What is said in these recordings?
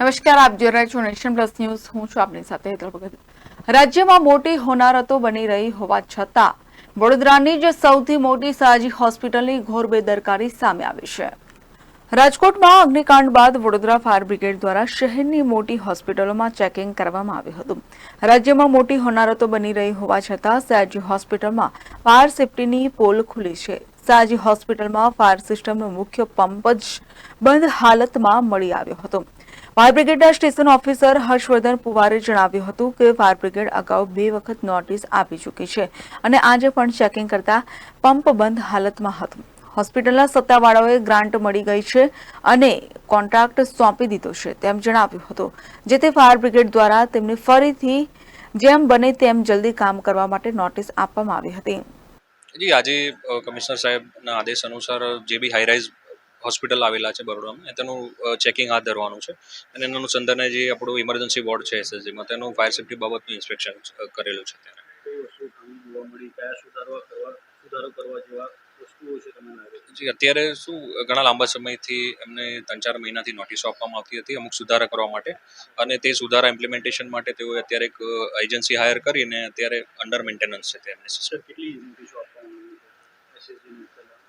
નમસ્કાર, આપ જોઈ રહ્યા છો નેશન પ્લસ ન્યૂઝ. હું છું આપની સાથે હેતલ ભગત. રાજ્યમાં મોટી હોનારતો બની રહી હોવા છતાં વડોદરાની જ સૌથી મોટી સયાજી હોસ્પિટલની ઘોર બેદરકારી સામે આવી છે. રાજકોટમાં અગ્નિકાંડ બાદ વડોદરા ફાયર બ્રિગેડ દ્વારા શહેરની મોટી હોસ્પિટલોમાં ચેકિંગ કરવામાં આવ્યું હતું. રાજ્યમાં મોટી હોનારતો બની રહી હોવા છતાં સયાજી હોસ્પિટલમાં ફાયર સેફટીની પોલ ખુલી છે. સયાજી હોસ્પિટલમાં ફાયર સિસ્ટમનો મુખ્ય પંપ જ બંધ હાલતમાં મળી આવ્યો હતો. ફાયર બ્રિગેડના સ્ટેશન ઓફિસર હર્ષવર્ધન પુવારે જણાવ્યું હતું કે ફાયર બ્રિગેડ અગાઉ 2 વખત નોટિસ આપી ચૂકી છે અને આજે પણ ચેકિંગ કરતા પંપ બંધ હાલતમાં હતો. હોસ્પિટલના સત્તાવાળાઓએ ગ્રાન્ટ મળી ગઈ છે અને કોન્ટ્રાક્ટ સોંપી દીધો છે તેમ જણાવ્યું હતું, જેથી ફાયર બ્રિગેડ દ્વારા તેમને ફરીથી જેમ બને તેમ જલ્દી કામ કરવા માટે નોટિસ આપવામાં આવી હતી. જી આજે કમિશનર સાહેબના આદેશ અનુસાર જે બી હાઈરાઇઝ હોસ્પિટલ આવેલા છે બરોડામાં તેનું ચેકિંગ હાથ ધરવાનું છે અને એના અનુસંધાને જે આપણું ઇમરજન્સી વોર્ડ છે એસએસજીમાં તેનું ફાયર સેફ્ટી બાબતનું ઇન્સ્પેક્શન કરેલું છે. જી અત્યારે શું ઘણા લાંબા સમયથી એમને 3-4 મહિનાથી નોટિસો આપવામાં આવતી હતી અમુક સુધારા કરવા માટે, અને તે સુધારા ઇમ્પ્લિમેન્ટેશન માટે તેઓએ અત્યારે એક એજન્સી હાયર કરીને અત્યારે અંડર મેન્ટેનન્સ છે તેમની સિસ્ટમ.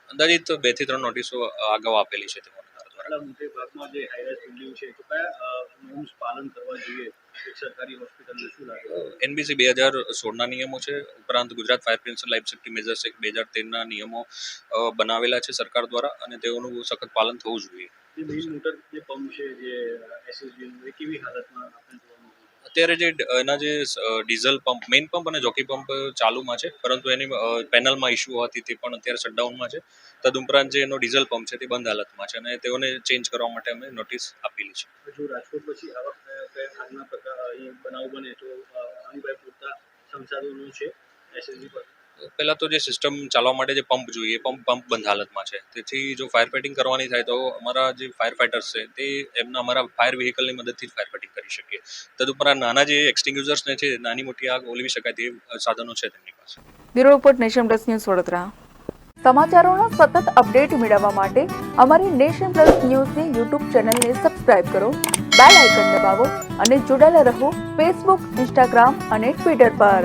અંદાજિત 2 થી 3 નોટિસો અગાઉ આપેલી છે તેઓ દ્વારા. મોટે ભાગમાં જે હાઈરાઇઝ બિલ્ડિંગ છે તો કયા નોર્મ્સ પાલન કરવા જોઈએ એક સરકારી હોસ્પિટલને શું લાગે? એનબીસી 2016ના નિયમો છે, ઉપરાંત Gujarat fire prevention life safety measures act 2013ના નિયમો બનાવેલા છે સરકાર દ્વારા, અને તેઓનું સખત પાલન થવું જોઈએ. જે મેઇન મોટર જે પંપ છે જે એસએસજી એ કેવી હાલતમાં આપણે જોવા મળે? અત્યારે જે એના જે ડીઝલ પંપ, મેઇન પંપ અને જોકી પંપ ચાલુમાં છે, પરંતુ એની પેનલમાં ઇસ્યુ હોવાથી તે પણ અત્યારે શટડાઉનમાં છે. તદુપરાંત જે એનો ડીઝલ પંપ છે તે બંધ હાલતમાં છે અને તેઓને ચેન્જ કરવા માટે અમે નોટિસ આપેલી છે. જો રાજકોટ પછી આગના પ્રકાર બનાવ બને તો આની ભાઈ પૂરતા સંસાધનો છે એસએસજી પર? પહેલા તો જે સિસ્ટમ ચાલવા માટે જે પંપ જોઈએ પંપ બંધ હાલતમાં છે, તેથી જો ફાયર ફાઇટિંગ કરવાની થાય તો અમારા જે ફાયર ફાઇટર્સ છે તે અમારા ફાયર વ્હીકલની મદદથી જ ફાયર ફાઇટિંગ કરી શકીએ. તદુપરાંત નાના જે એક્સટિંગ્યુઝર્સને છે, નાની મોટી આગ ઓલવી શકાય તે સાધનો છે તેમની પાસે. Bureau report, nation plus news, Vadodara. સમાચારોનો સતત અપડેટ મેળવવા માટે અમારી નેશન પ્લસ ન્યૂઝની યુટ્યુબ ચેનલને સબસ્ક્રાઇબ કરો, બેલ આઇકન દબાવો અને જોડાયેલા રહો ફેસબુક, ઇન્સ્ટાગ્રામ અને ટ્વિટર પર.